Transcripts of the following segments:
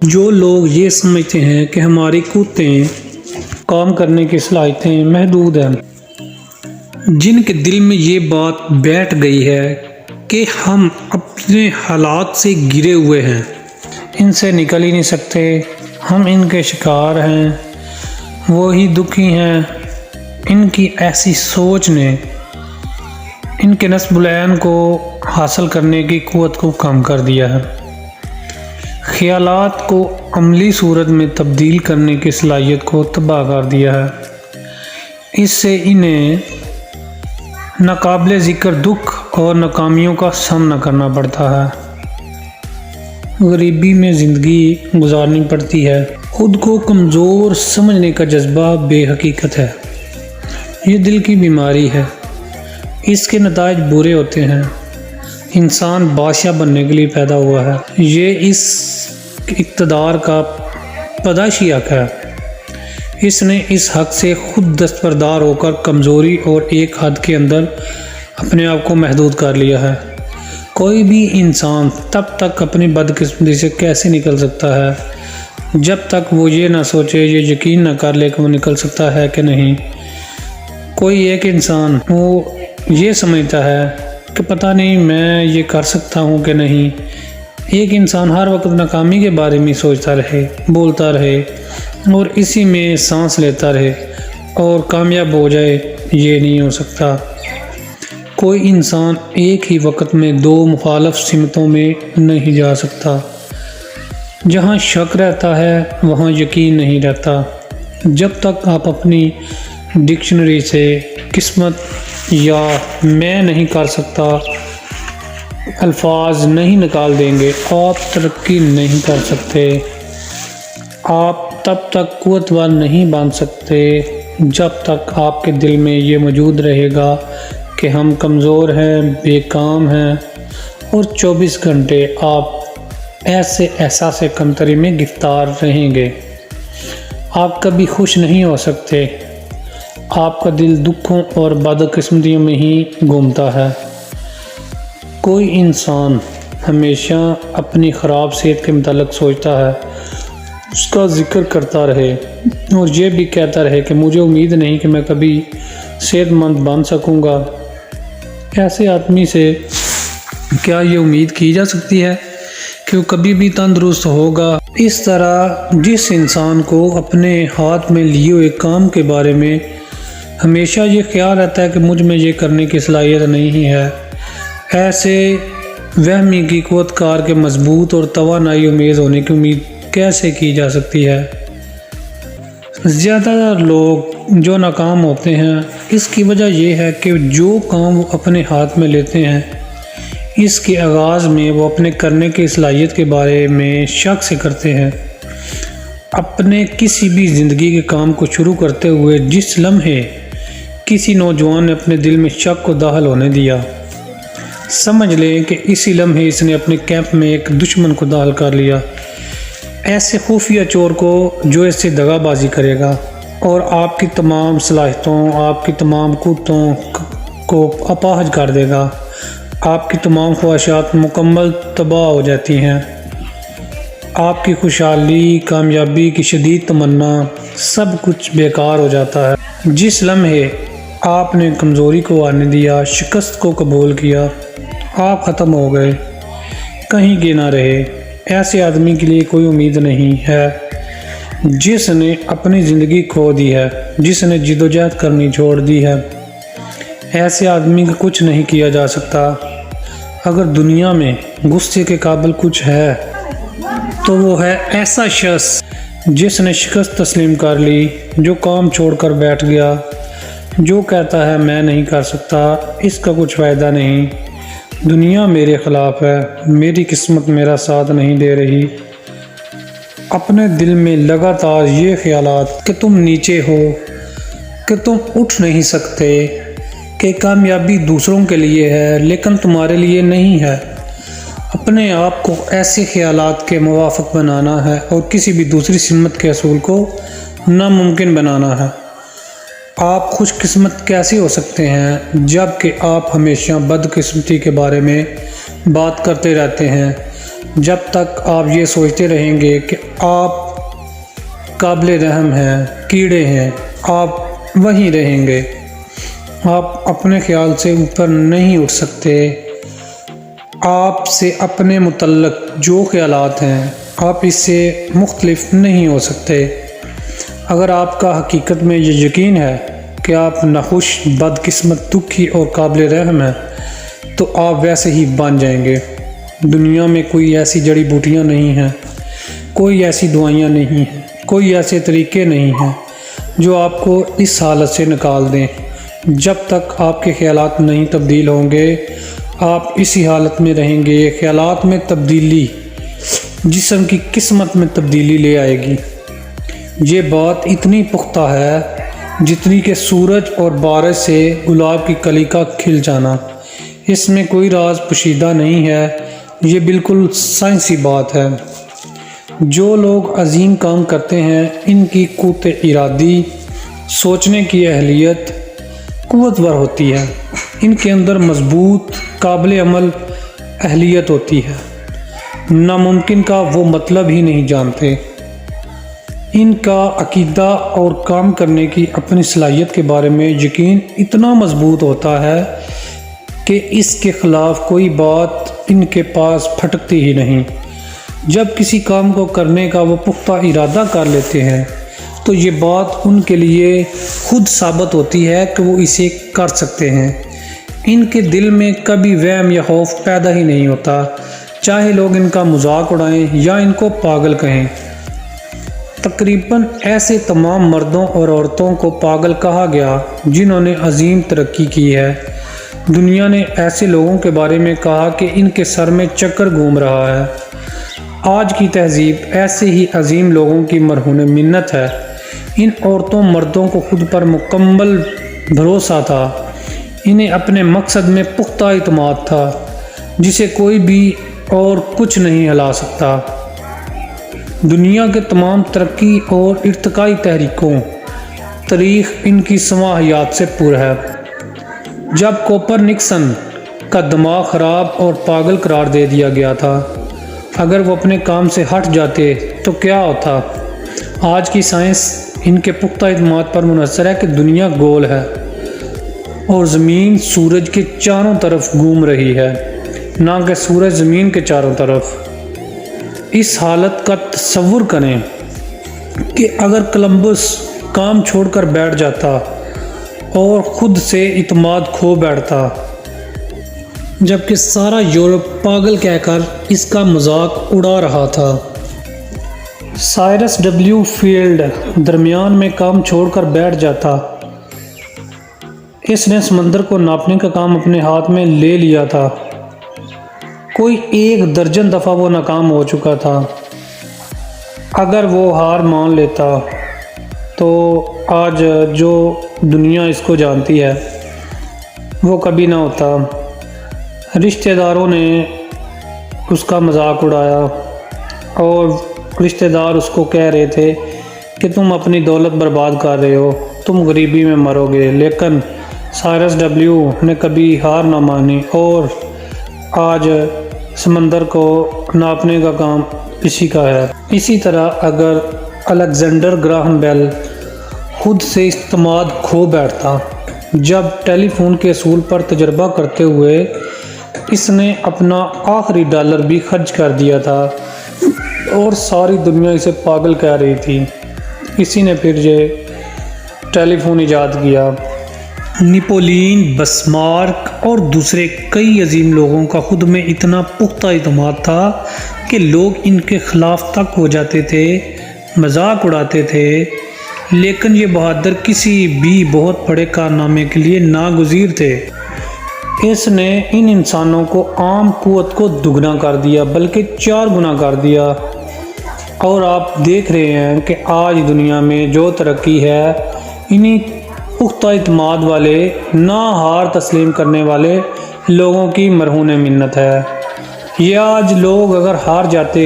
جو لوگ یہ سمجھتے ہیں کہ ہماری قوتیں کام کرنے کی صلاحیتیں محدود ہیں، جن کے دل میں یہ بات بیٹھ گئی ہے کہ ہم اپنے حالات سے گرے ہوئے ہیں، ان سے نکل ہی نہیں سکتے، ہم ان کے شکار ہیں، وہی دکھی ہیں، ان کی ایسی سوچ نے ان کے نصب العین کو حاصل کرنے کی قوت کو کم کر دیا ہے، خیالات کو عملی صورت میں تبدیل کرنے کی صلاحیت کو تباہ کر دیا ہے۔ اس سے انہیں ناقابل ذکر دکھ اور ناکامیوں کا سامنا کرنا پڑتا ہے، غریبی میں زندگی گزارنی پڑتی ہے، خود کو کمزور سمجھنے کا جذبہ بے حقیقت ہے، یہ دل کی بیماری ہے، اس کے نتائج برے ہوتے ہیں۔ انسان بادشاہ بننے کے لیے پیدا ہوا ہے، یہ اس اقتدار کا پیدائشی حق ہے، اس نے اس حق سے خود دستبردار ہو کر کمزوری اور ایک حد کے اندر اپنے آپ کو محدود کر لیا ہے۔ کوئی بھی انسان تب تک اپنی بدقسمتی سے کیسے نکل سکتا ہے جب تک وہ یہ نہ سوچے، یہ یقین نہ کر لے کہ وہ نکل سکتا ہے کہ نہیں۔ کوئی ایک انسان وہ یہ سمجھتا ہے کہ پتہ نہیں میں یہ کر سکتا ہوں کہ نہیں، ایک انسان ہر وقت ناکامی کے بارے میں سوچتا رہے، بولتا رہے اور اسی میں سانس لیتا رہے اور کامیاب ہو جائے، یہ نہیں ہو سکتا۔ کوئی انسان ایک ہی وقت میں دو مخالف سمتوں میں نہیں جا سکتا۔ جہاں شک رہتا ہے وہاں یقین نہیں رہتا۔ جب تک آپ اپنی ڈکشنری سے قسمت یا میں نہیں کر سکتا الفاظ نہیں نکال دیں گے، آپ ترقی نہیں کر سکتے۔ آپ تب تک قوتور نہیں بن سکتے جب تک آپ کے دل میں یہ موجود رہے گا کہ ہم کمزور ہیں، بے کام ہیں، اور 24 گھنٹے آپ ایسے احساس کمتری میں گرفتار رہیں گے۔ آپ کبھی خوش نہیں ہو سکتے، آپ کا دل دکھوں اور بدقسمتیوں میں ہی گھومتا ہے۔ کوئی انسان ہمیشہ اپنی خراب صحت کے متعلق سوچتا ہے، اس کا ذکر کرتا رہے اور یہ بھی کہتا رہے کہ مجھے امید نہیں کہ میں کبھی صحت مند بن سکوں گا۔ ایسے آدمی سے کیا یہ امید کی جا سکتی ہے کہ وہ کبھی بھی تندرست ہوگا؟ اس طرح جس انسان کو اپنے ہاتھ میں لیے ہوئے کام کے بارے میں ہمیشہ یہ خیال رہتا ہے کہ مجھ میں یہ کرنے کی صلاحیت نہیں ہے، ایسے وہمی کی قوت کار کے مضبوط اور توانائی امیز ہونے کی امید کیسے کی جا سکتی ہے؟ زیادہ تر لوگ جو ناکام ہوتے ہیں اس کی وجہ یہ ہے کہ جو کام وہ اپنے ہاتھ میں لیتے ہیں اس کے آغاز میں وہ اپنے کرنے کی صلاحیت کے بارے میں شک سے کرتے ہیں۔ اپنے کسی بھی زندگی کے کام کو شروع کرتے ہوئے جس لمحے کسی نوجوان نے اپنے دل میں شک کو داخل ہونے دیا، سمجھ لیں کہ اسی لمحے اس نے اپنے کیمپ میں ایک دشمن کو داخل کر لیا، ایسے خفیہ چور کو جو اس سے دغا بازی کرے گا اور آپ کی تمام صلاحیتوں، آپ کی تمام قوتوں کو اپاہج کر دے گا، آپ کی تمام خواہشات مکمل تباہ ہو جاتی ہیں، آپ کی خوشحالی، کامیابی کی شدید تمنا، سب کچھ بیکار ہو جاتا ہے۔ جس لمحے آپ نے کمزوری کو آنے دیا، شکست کو قبول کیا، آپ ختم ہو گئے، کہیں کے نہ رہے۔ ایسے آدمی کے لیے کوئی امید نہیں ہے جس نے اپنی زندگی کھو دی ہے، جس نے جدوجہد کرنی چھوڑ دی ہے۔ ایسے آدمی کا کچھ نہیں کیا جا سکتا۔ اگر دنیا میں غصے کے قابل کچھ ہے تو وہ ہے ایسا شخص جس نے شکست تسلیم کر لی، جو کام چھوڑ کر بیٹھ گیا، جو کہتا ہے میں نہیں کر سکتا، اس کا کچھ فائدہ نہیں، دنیا میرے خلاف ہے، میری قسمت میرا ساتھ نہیں دے رہی۔ اپنے دل میں لگاتار یہ خیالات کہ تم نیچے ہو، کہ تم اٹھ نہیں سکتے، کہ کامیابی دوسروں کے لیے ہے لیکن تمہارے لیے نہیں ہے، اپنے آپ کو ایسے خیالات کے موافق بنانا ہے اور کسی بھی دوسری سمت کے اصول کو ناممکن بنانا ہے۔ آپ خوش قسمت کیسے ہو سکتے ہیں جب کہ آپ ہمیشہ بدقسمتی کے بارے میں بات کرتے رہتے ہیں؟ جب تک آپ یہ سوچتے رہیں گے کہ آپ قابل رحم ہیں، کیڑے ہیں، آپ وہیں رہیں گے۔ آپ اپنے خیال سے اوپر نہیں اٹھ سکتے۔ آپ سے اپنے متعلق جو خیالات ہیں آپ اس سے مختلف نہیں ہو سکتے۔ اگر آپ کا حقیقت میں یہ یقین ہے کہ آپ ناخوش، بدقسمت، دکھی اور قابل رحم ہیں تو آپ ویسے ہی بن جائیں گے۔ دنیا میں کوئی ایسی جڑی بوٹیاں نہیں ہیں، کوئی ایسی دوائیاں نہیں ہیں، کوئی ایسے طریقے نہیں ہیں جو آپ کو اس حالت سے نکال دیں۔ جب تک آپ کے خیالات نہیں تبدیل ہوں گے آپ اسی حالت میں رہیں گے۔ خیالات میں تبدیلی جسم کی قسمت میں تبدیلی لے آئے گی۔ یہ بات اتنی پختہ ہے جتنی کہ سورج اور بارش سے گلاب کی کلی کا کھل جانا۔ اس میں کوئی راز پوشیدہ نہیں ہے، یہ بالکل سائنسی بات ہے۔ جو لوگ عظیم کام کرتے ہیں ان کی قوت ارادی، سوچنے کی اہلیت قوتور ہوتی ہے۔ ان کے اندر مضبوط، قابل عمل اہلیت ہوتی ہے۔ ناممکن کا وہ مطلب ہی نہیں جانتے۔ ان کا عقیدہ اور کام کرنے کی اپنی صلاحیت کے بارے میں یقین اتنا مضبوط ہوتا ہے کہ اس کے خلاف کوئی بات ان کے پاس پھٹکتی ہی نہیں۔ جب کسی کام کو کرنے کا وہ پختہ ارادہ کر لیتے ہیں تو یہ بات ان کے لیے خود ثابت ہوتی ہے کہ وہ اسے کر سکتے ہیں۔ ان کے دل میں کبھی وہم یا خوف پیدا ہی نہیں ہوتا، چاہے لوگ ان کا مذاق اڑائیں یا ان کو پاگل کہیں۔ تقریباً ایسے تمام مردوں اور عورتوں کو پاگل کہا گیا جنہوں نے عظیم ترقی کی ہے۔ دنیا نے ایسے لوگوں کے بارے میں کہا کہ ان کے سر میں چکر گھوم رہا ہے۔ آج کی تہذیب ایسے ہی عظیم لوگوں کی مرہون منت ہے۔ ان عورتوں مردوں کو خود پر مکمل بھروسہ تھا، انہیں اپنے مقصد میں پختہ اعتماد تھا جسے کوئی بھی اور کچھ نہیں ہلا سکتا۔ دنیا کے تمام ترقی اور ارتقائی تحریکوں تاریخ ان کی سواں حیات سے پر ہے۔ جب کوپرنکسن کا دماغ خراب اور پاگل قرار دے دیا گیا تھا، اگر وہ اپنے کام سے ہٹ جاتے تو کیا ہوتا؟ آج کی سائنس ان کے پختہ اعتماد پر منحصر ہے کہ دنیا گول ہے اور زمین سورج کے چاروں طرف گھوم رہی ہے، نہ کہ سورج زمین کے چاروں طرف۔ اس حالت کا تصور کریں کہ اگر کولمبس کام چھوڑ کر بیٹھ جاتا اور خود سے اعتماد کھو بیٹھتا، جبکہ سارا یورپ پاگل کہہ کر اس کا مذاق اڑا رہا تھا۔ سائرس ڈبلیو فیلڈ درمیان میں کام چھوڑ کر بیٹھ جاتا۔ اس نے سمندر کو ناپنے کا کام اپنے ہاتھ میں لے لیا تھا۔ کوئی 1 درجن دفعہ وہ ناکام ہو چکا تھا۔ اگر وہ ہار مان لیتا تو آج جو دنیا اس کو جانتی ہے وہ کبھی نہ ہوتا۔ رشتہ داروں نے اس کا مذاق اڑایا اور رشتہ دار اس کو کہہ رہے تھے کہ تم اپنی دولت برباد کر رہے ہو، تم غریبی میں مرو گے، لیکن سائرس ڈبلیو نے کبھی ہار نہ مانی اور آج سمندر کو ناپنے کا کام اسی کا ہے۔ اسی طرح اگر الیگزینڈر گراہم بیل خود سے اعتماد کھو بیٹھتا، جب ٹیلی فون کے اصول پر تجربہ کرتے ہوئے اس نے اپنا آخری ڈالر بھی خرچ کر دیا تھا اور ساری دنیا اسے پاگل کہہ رہی تھی، اسی نے پھر یہ ٹیلی فون ایجاد کیا۔ نپولین بسمارک اور دوسرے کئی عظیم لوگوں کا خود میں اتنا پختہ اعتماد تھا کہ لوگ ان کے خلاف تک ہو جاتے تھے، مذاق اڑاتے تھے، لیکن یہ بہادر کسی بھی بہت بڑے کارنامے کے لیے ناگزیر تھے۔ اس نے ان انسانوں کو عام قوت کو دگنا کر دیا، بلکہ 4 گنا کر دیا، اور آپ دیکھ رہے ہیں کہ آج دنیا میں جو ترقی ہے انہی پختہ اعتماد والے، نہ ہار تسلیم کرنے والے لوگوں کی مرہون منت ہے۔ یہ آج لوگ اگر ہار جاتے،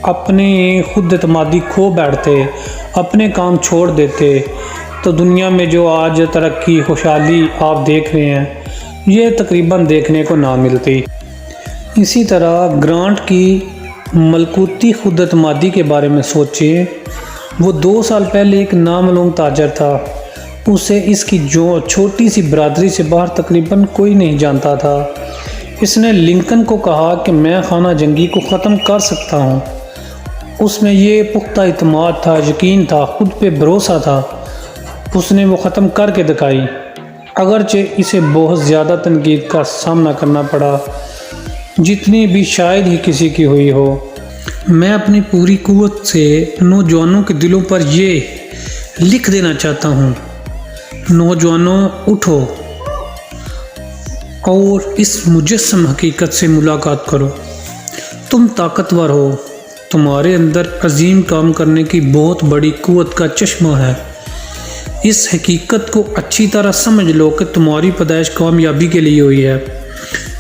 اپنی خود اعتمادی کھو بیٹھتے، اپنے کام چھوڑ دیتے، تو دنیا میں جو آج ترقی، خوشحالی آپ دیکھ رہے ہیں یہ تقریباً دیکھنے کو نہ ملتی۔ اسی طرح گرانٹ کی ملکوتی خود اعتمادی کے بارے میں سوچیں۔ وہ 2 سال پہلے ایک نامعلوم تاجر تھا، اسے اس کی جو چھوٹی سی برادری سے باہر تقریباً کوئی نہیں جانتا تھا۔ اس نے لنکن کو کہا کہ میں خانہ جنگی کو ختم کر سکتا ہوں۔ اس میں یہ پختہ اعتماد تھا، یقین تھا، خود پہ بھروسہ تھا۔ اس نے وہ ختم کر کے دکھائی، اگرچہ اسے بہت زیادہ تنقید کا سامنا کرنا پڑا، جتنی بھی شاید ہی کسی کی ہوئی ہو۔ میں اپنی پوری قوت سے نوجوانوں کے دلوں پر یہ لکھ دینا چاہتا ہوں، نوجوانوں اٹھو اور اس مجسم حقیقت سے ملاقات کرو۔ تم طاقتور ہو، تمہارے اندر عظیم کام کرنے کی بہت بڑی قوت کا چشمہ ہے۔ اس حقیقت کو اچھی طرح سمجھ لو کہ تمہاری پیدائش کامیابی کے لیے ہوئی ہے،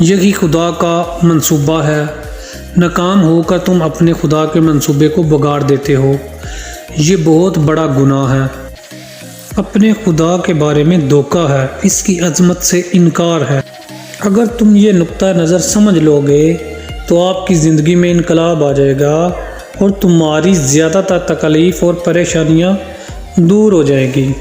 یہی خدا کا منصوبہ ہے۔ ناکام ہو کر تم اپنے خدا کے منصوبے کو بگاڑ دیتے ہو، یہ بہت بڑا گناہ ہے۔ اپنے خدا کے بارے میں دھوکہ ہے، اس کی عظمت سے انکار ہے۔ اگر تم یہ نقطہ نظر سمجھ لو گے تو آپ کی زندگی میں انقلاب آ جائے گا اور تمہاری زیادہ تر تکلیف اور پریشانیاں دور ہو جائیں گی۔